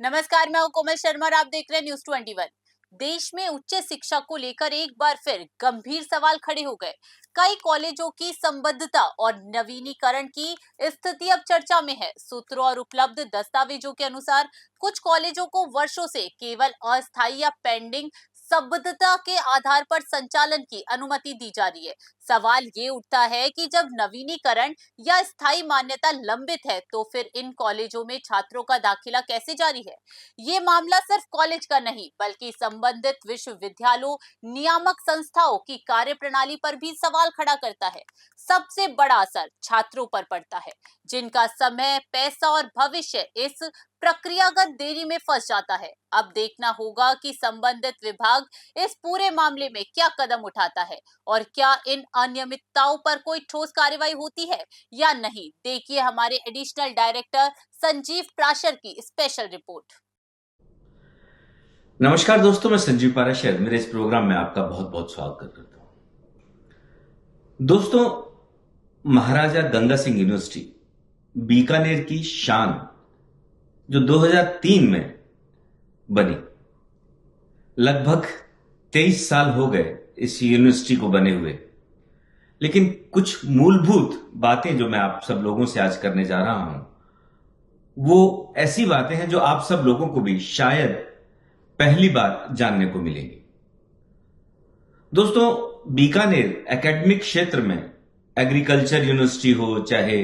नमस्कार, मैं हूं कोमल शर्मा और आप देख रहे हैं न्यूज़ 21। देश में उच्च शिक्षा को लेकर एक बार फिर गंभीर सवाल खड़े हो गए। कई कॉलेजों की संबद्धता और नवीनीकरण की स्थिति अब चर्चा में है। सूत्रों और उपलब्ध दस्तावेजों के अनुसार कुछ कॉलेजों को वर्षों से केवल अस्थायी या पेंडिंग संबद्धता के आधार पर संचालन की अनुमति दी जा रही है। सवाल ये उठता है कि जब नवीनीकरण या स्थायी मान्यता लंबित है, तो फिर इन कॉलेजों में छात्रों का दाखिला कैसे जारी है? ये मामला सिर्फ कॉलेज का नहीं, बल्कि संबंधित विश्वविद्यालयों, नियामक संस्थाओं की कार्यप्रणाली पर भी सवाल खड़ा करता है। सबसे बड़ा असर छात्रों पर पड़ता है, जिनका समय, पैसा और भविष्य इस प्रक्रियागत देरी में फंस जाता है। अब देखना होगा कि संबंधित विभाग इस पूरे मामले में क्या कदम उठाता है और क्या इन अनियमितताओं पर कोई ठोस कार्रवाई होती है या नहीं। देखिए हमारे एडिशनल डायरेक्टर संजीव प्राशर की स्पेशल रिपोर्ट। नमस्कार दोस्तों, मैं संजीव पाराशर मेरे इस प्रोग्राम में आपका बहुत बहुत स्वागत करता हूं। दोस्तों, महाराजा गंगा सिंह यूनिवर्सिटी बीकानेर की शान जो 2003 में बनी, लगभग 23 साल हो गए इस यूनिवर्सिटी को बने हुए। लेकिन कुछ मूलभूत बातें जो मैं आप सब लोगों से आज करने जा रहा हूं, वो ऐसी बातें हैं जो आप सब लोगों को भी शायद पहली बार जानने को मिलेगी। दोस्तों, बीकानेर एकेडमिक क्षेत्र में एग्रीकल्चर यूनिवर्सिटी हो, चाहे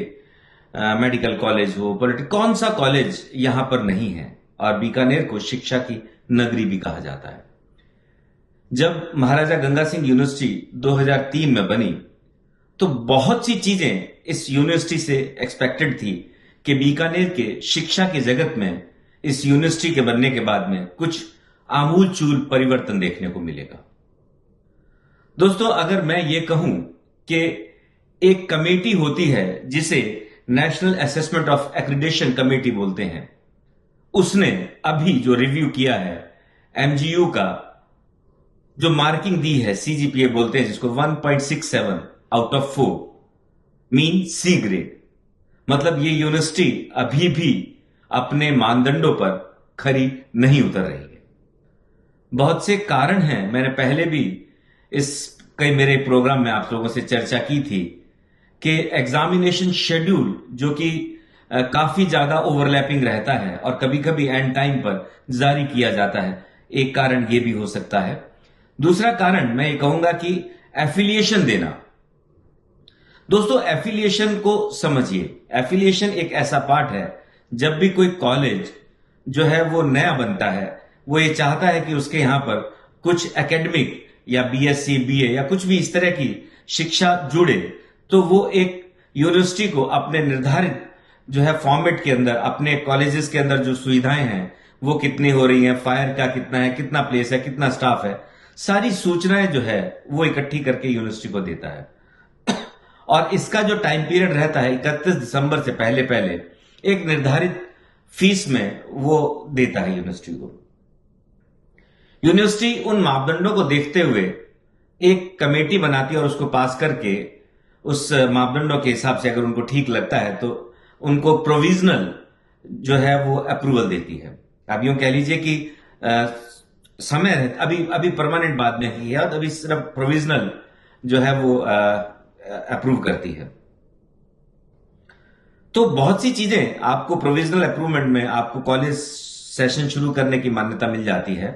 मेडिकल कॉलेज हो, कौन सा कॉलेज यहां पर नहीं है। और बीकानेर को शिक्षा की नगरी भी कहा जाता है। जब महाराजा गंगा सिंह यूनिवर्सिटी 2003 में बनी, तो बहुत सी चीजें इस यूनिवर्सिटी से एक्सपेक्टेड थी कि बीकानेर के शिक्षा के जगत में इस यूनिवर्सिटी के बनने के बाद में कुछ आमूलचूल परिवर्तन देखने को मिलेगा। दोस्तों, अगर मैं ये कहूं कि एक कमेटी होती है जिसे national assessment of accreditation committee बोलते हैं, उसने अभी जो रिव्यू किया है एमजीयू का, जो मार्किंग दी है, सीजीपीए बोलते हैं जिसको, 1.67 out of 4, mean C grade. मतलब ये यूनिवर्सिटी अभी भी अपने मानदंडों पर खरी नहीं उतर रही है। बहुत से कारण हैं, मैंने पहले भी कई मेरे प्रोग्राम में आप लोगों से चर्चा की थी कि एग्जामिनेशन शेड्यूल जो कि काफी ज्यादा ओवरलैपिंग रहता है और कभी कभी एंड टाइम पर जारी किया जाता है, एक कारण ये भी हो सकता है। दूसरा कारण मैं ये कहूंगा कि एफिलिएशन देना। दोस्तों, एफिलिएशन को समझिए। एफिलिएशन एक ऐसा पार्ट है, जब भी कोई कॉलेज जो है वो नया बनता है, वो ये चाहता है कि उसके यहां पर कुछ एकेडमिक या बीएससी, बीए या कुछ भी इस तरह की शिक्षा जुड़े, तो वो एक यूनिवर्सिटी को अपने निर्धारित जो है फॉर्मेट के अंदर, अपने कॉलेजेस के अंदर जो सुविधाएं हैं वो कितनी हो रही हैं, फायर का कितना है, कितना प्लेस है, कितना स्टाफ है, सारी सूचनाएं जो है वो इकट्ठी करके यूनिवर्सिटी को देता है। और इसका जो टाइम पीरियड रहता है 31 दिसंबर से पहले पहले एक निर्धारित फीस में वो देता है यूनिवर्सिटी को। यूनिवर्सिटी उन मापदंडों को देखते हुए एक कमेटी बनाती है और उसको पास करके उस मापदंडों के हिसाब से अगर उनको ठीक लगता है तो उनको प्रोविजनल जो है वो अप्रूवल देती है। अब यूं कह लीजिए कि समय अभी परमानेंट बाद में ही है, अभी सिर्फ प्रोविजनल जो है वो अप्रूव करती है। तो बहुत सी चीजें आपको प्रोविजनल अप्रूवमेंट में आपको कॉलेज सेशन शुरू करने की मान्यता मिल जाती है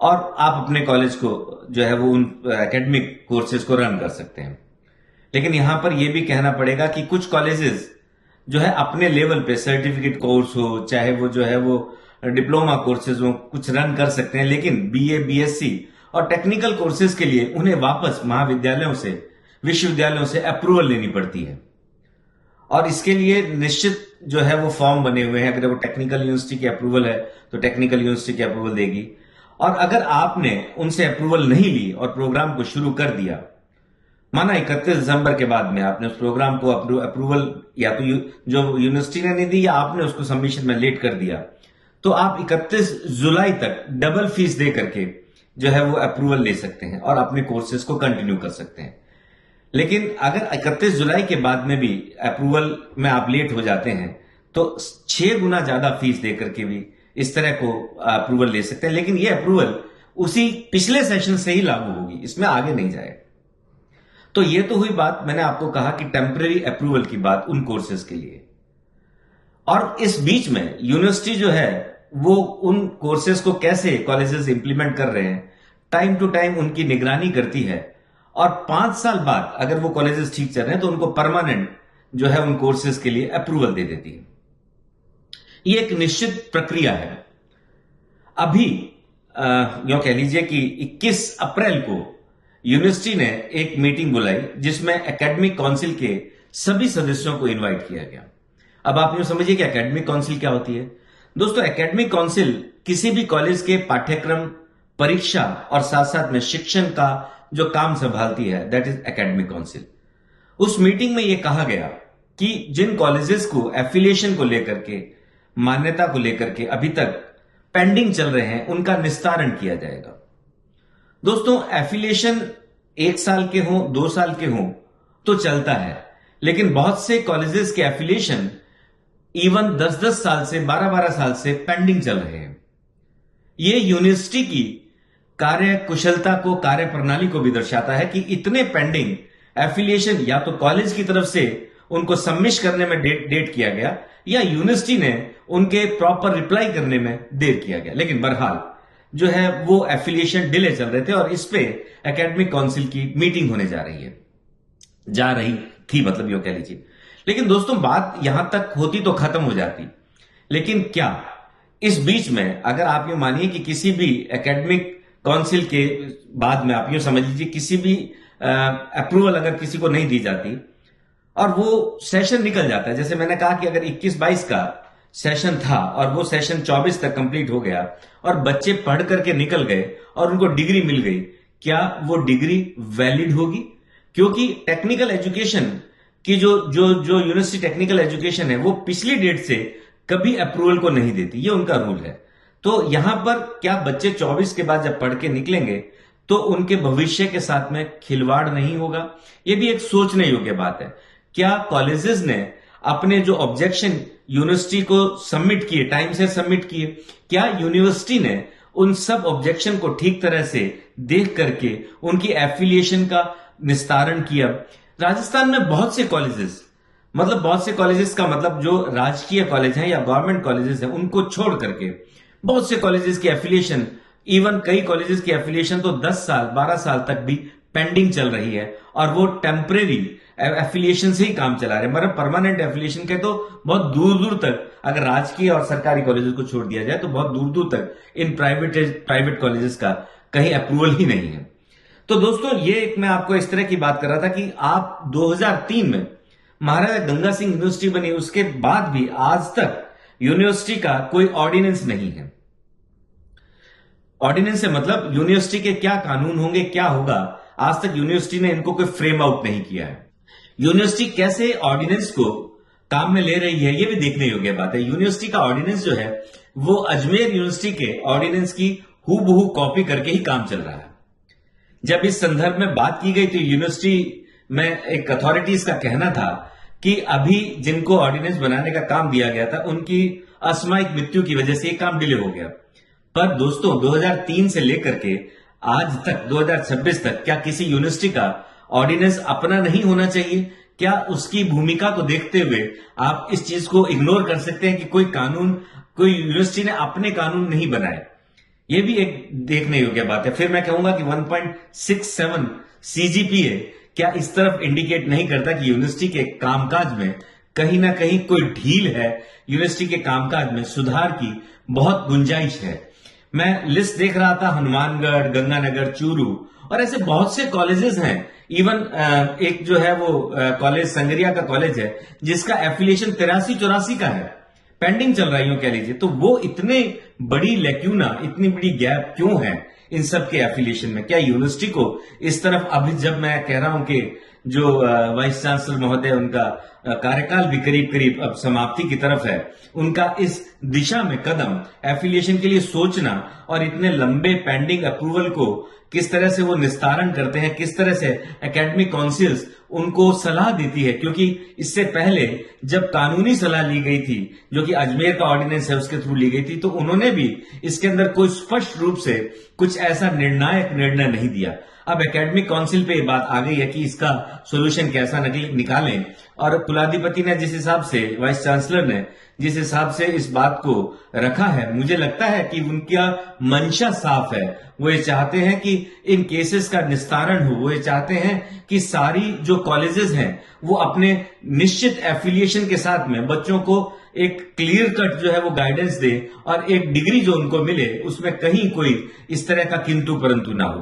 और आप अपने कॉलेज को जो है वो उन एकेडमिक कोर्सेज को रन कर सकते हैं। लेकिन यहां पर यह भी कहना पड़ेगा कि कुछ कॉलेजेस जो है अपने लेवल पे सर्टिफिकेट कोर्स हो, चाहे वो जो है वो डिप्लोमा कोर्सेज हो, कुछ रन कर सकते हैं। लेकिन बीए, बीएससी और टेक्निकल कोर्सेज के लिए उन्हें वापस महाविद्यालयों से, विश्वविद्यालयों से अप्रूवल लेनी पड़ती है। और इसके लिए निश्चित जो है वो फॉर्म बने हुए हैं। अगर वो टेक्निकल यूनिवर्सिटी की अप्रूवल है तो टेक्निकल यूनिवर्सिटी की अप्रूवल देगी। और अगर आपने उनसे अप्रूवल नहीं ली और प्रोग्राम को शुरू कर दिया, माना 31 दिसंबर के बाद में आपने उस प्रोग्राम को अप्रूवल या तो जो यूनिवर्सिटी ने नहीं दी या आपने उसको सबमिशन में लेट कर दिया, तो आप 31 जुलाई तक डबल फीस दे करके जो है वो अप्रूवल ले सकते हैं और अपने कोर्सेज को कंटिन्यू कर सकते हैं। लेकिन अगर 31 जुलाई के बाद में भी अप्रूवल में आप लेट हो जाते हैं तो 6 गुना ज्यादा फीस देकर के भी इस तरह को अप्रूवल ले सकते हैं, लेकिन ये अप्रूवल उसी पिछले सेशन से ही लागू होगी, इसमें आगे नहीं जाएगा। तो ये तो हुई बात, मैंने आपको कहा कि टेम्पररी अप्रूवल की बात उन कोर्सेज के लिए। और इस बीच में यूनिवर्सिटी जो है वो उन कोर्सेज को कैसे कॉलेजेस इंप्लीमेंट कर रहे हैं, टाइम टू टाइम उनकी निगरानी करती है, और 5 साल बाद अगर वो कॉलेजेस ठीक चल रहे हैं तो उनको परमानेंट जो है उन कोर्सेज के लिए अप्रूवल दे देती है। ये एक निश्चित प्रक्रिया है। अभी यूं कह लीजिए कि 21 अप्रैल को यूनिवर्सिटी ने एक मीटिंग बुलाई जिसमें एकेडमिक काउंसिल के सभी सदस्यों को इनवाइट किया गया। अब आप यूं समझिए कि एकेडमिक काउंसिल क्या होती है। दोस्तों, एकेडमिक काउंसिल किसी भी कॉलेज के पाठ्यक्रम, परीक्षा और साथ साथ में शिक्षण का जो काम संभालती है, दैट इज एकेडमिक काउंसिल। उस मीटिंग में यह कहा गया कि जिन कॉलेजेस को एफिलिएशन को लेकर के, मान्यता को लेकर के अभी तक पेंडिंग चल रहे हैं, उनका निस्तारण किया जाएगा। दोस्तों, एफिलिएशन 1 साल के हों, 2 साल के हों तो चलता है, लेकिन बहुत से कॉलेजेस के एफिलिएशन इवन 10-10 साल से, 12-12 साल से पेंडिंग चल रहे हैं। यह यूनिवर्सिटी की कार्य कुशलता को, कार्य प्रणाली को भी दर्शाता है कि इतने पेंडिंग एफिलिएशन या तो कॉलेज की तरफ से उनको सबमिट करने में डेट किया गया, या यूनिवर्सिटी ने उनके प्रॉपर रिप्लाई करने में देर किया गया। लेकिन बहरहाल जो है वो एफिलिएशन डिले चल रहे थे और इस पे एकेडमिक काउंसिल की मीटिंग होने जा रही थी, मतलब यूं कह लीजिए। लेकिन दोस्तों, बात यहां तक होती तो खत्म हो जाती, लेकिन क्या इस बीच में अगर आप ये मानिए कि किसी भी एकेडमिक काउंसिल के बाद में आप यूं समझ लीजिए किसी भी अप्रूवल अगर किसी को नहीं दी जाती और वो सेशन निकल जाता है, जैसे मैंने कहा कि अगर 21-22 का सेशन था और वो सेशन 24 तक कंप्लीट हो गया और बच्चे पढ़ करके निकल गए और उनको डिग्री मिल गई, क्या वो डिग्री वैलिड होगी? क्योंकि टेक्निकल एजुकेशन की जो यूनिवर्सिटी टेक्निकल एजुकेशन है वो पिछली डेट से कभी अप्रूवल को नहीं देती, ये उनका रूल है। तो यहां पर क्या बच्चे 24 के बाद जब पढ़ के निकलेंगे तो उनके भविष्य के साथ में खिलवाड़ नहीं होगा? ये भी एक सोचने योग्य बात है। क्या कॉलेजेस ने अपने जो ऑब्जेक्शन यूनिवर्सिटी को सबमिट किए, टाइम से सबमिट किए, क्या यूनिवर्सिटी ने उन सब ऑब्जेक्शन को ठीक तरह से देख करके उनकी एफिलिएशन का निस्तारण किया? राजस्थान में बहुत से कॉलेजेस का मतलब जो राजकीय कॉलेज हैं या गवर्नमेंट कॉलेजेस हैं उनको छोड़ करके बहुत से कॉलेजेस की एफिलिएशन, इवन कई कॉलेजेस की एफिलिएशन तो 10 साल 12 साल तक भी पेंडिंग चल रही है और वो टेम्परेरी एफिलिएशन से ही काम चला रहे हैं। मतलब परमानेंट एफिलिएशन के तो बहुत दूर दूर तक, अगर राजकीय और सरकारी कॉलेजेस को छोड़ दिया जाए तो बहुत दूर दूर तक इन प्राइवेट कॉलेजेस का कहीं अप्रूवल ही नहीं है। तो दोस्तों, ये एक मैं आपको इस तरह की बात कर रहा था कि आप 2003 में महाराजा गंगा सिंह यूनिवर्सिटी बनी, उसके बाद भी आज तक यूनिवर्सिटी का कोई ऑर्डिनेंस नहीं है। ऑर्डिनेंस से मतलब यूनिवर्सिटी के क्या कानून होंगे, क्या होगा, आज तक यूनिवर्सिटी ने इनको कोई फ्रेम आउट नहीं किया है। यूनिवर्सिटी कैसे ऑर्डिनेंस को काम में ले रही है ये भी देखने योग्य बात है। यूनिवर्सिटी का ऑर्डिनेंस जो है वो अजमेर यूनिवर्सिटी के ऑर्डिनेंस की हूबहू कॉपी करके ही काम चल रहा है। जब इस संदर्भ में बात की गई तो यूनिवर्सिटी में एक अथॉरिटीज का कहना था कि अभी जिनको ऑर्डिनेंस बनाने का काम दिया गया था उनकी असामयिक मृत्यु की वजह से ये काम डिले हो गया। पर दोस्तों, 2003 से लेकर के आज तक 2026 तक क्या किसी यूनिवर्सिटी का ऑर्डिनेंस अपना नहीं होना चाहिए? क्या उसकी भूमिका को देखते हुए आप इस चीज को इग्नोर कर सकते हैं कि कोई यूनिवर्सिटी ने अपने कानून नहीं बनाए? ये भी एक देखने योग्य बात है। फिर मैं कहूंगा कि 1.67 CGPA क्या इस तरफ इंडिकेट नहीं करता कि यूनिवर्सिटी के कामकाज में कहीं ना कहीं कोई ढील है, यूनिवर्सिटी के कामकाज में सुधार की बहुत गुंजाइश है। मैं लिस्ट देख रहा था, हनुमानगढ़, गंगानगर, चूरू और ऐसे बहुत से कॉलेजेस हैं। इवन एक जो है वो कॉलेज संगरिया का कॉलेज है जिसका एफिलिएशन 83-84 का है, पेंडिंग चल रही हो कह लीजिए। तो वो इतने बड़ी लैक्यूना, इतनी बड़ी गैप क्यों है इन सब के एफिलिएशन में? क्या यूनिवर्सिटी को इस तरफ, अभी जब मैं कह रहा हूं कि जो वाइस चांसलर महोदय, उनका कार्यकाल भी करीब करीब अब समाप्ति की तरफ है, उनका इस दिशा में कदम एफिलिएशन के लिए सोचना और इतने लंबे पेंडिंग अप्रूवल को किस तरह से वो निस्तारण करते हैं, किस तरह से एकेडमिक काउंसिल्स उनको सलाह देती है, क्योंकि इससे पहले जब कानूनी सलाह ली गई थी, जो कि अजमेर का ऑर्डिनेंस है उसके थ्रू ली गई थी, तो उन्होंने भी इसके अंदर कोई स्पष्ट रूप से कुछ ऐसा निर्णायक निर्णय नहीं दिया। अब एकेडमिक काउंसिल पे ये बात आ गई है कि इसका सोल्यूशन कैसा निकालें, और कुलाधिपति ने जिस हिसाब से, वाइस चांसलर ने जिस हिसाब से इस बात को रखा है, मुझे लगता है कि उनका मंशा साफ है। वो ये चाहते हैं कि इन केसेस का निस्तारण हो, वो ये चाहते हैं कि सारी जो कॉलेजेस हैं वो अपने निश्चित एफिलिएशन के साथ में बच्चों को एक क्लियर कट जो है वो गाइडेंस दे, और एक डिग्री जो उनको मिले उसमें कहीं कोई इस तरह का किंतु परंतु ना हो।